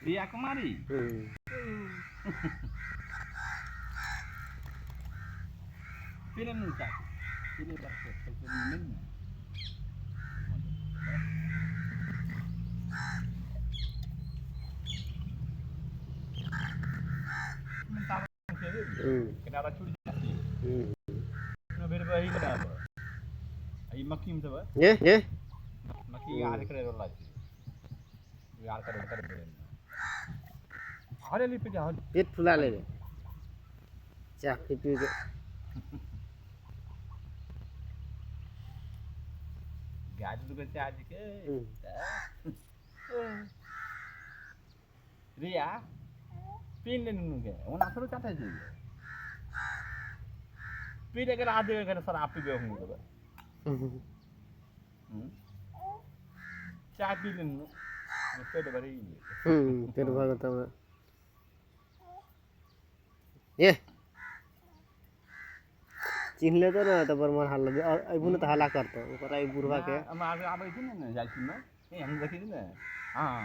রিয়া কুমারী Pilih nusa. Pilih basket. Pilih minum. Mentara kenapa curi lagi? Berbahaya kenapa? Ayo makin apa? Makin ada kerja lagi. Ada kerja. Ada lipat jauh. पेट फुला ले चा P के गाड़ी दुकान से आज के रिया पिन ले नुगे वो ना थोड़ा चाहता है जी पिन अगर आधे अगर सर आप भी होंगे तो चाय पी लेनु पेट भरी पेट भर गया मैं ये चिन्ह लेते ना तो पर मन हल्ला आई बुने तो हल्ला करता ऊपर आई बुढ़वा के हम आगे आवे थी ना जाई थी ना हम देखी थी ना हां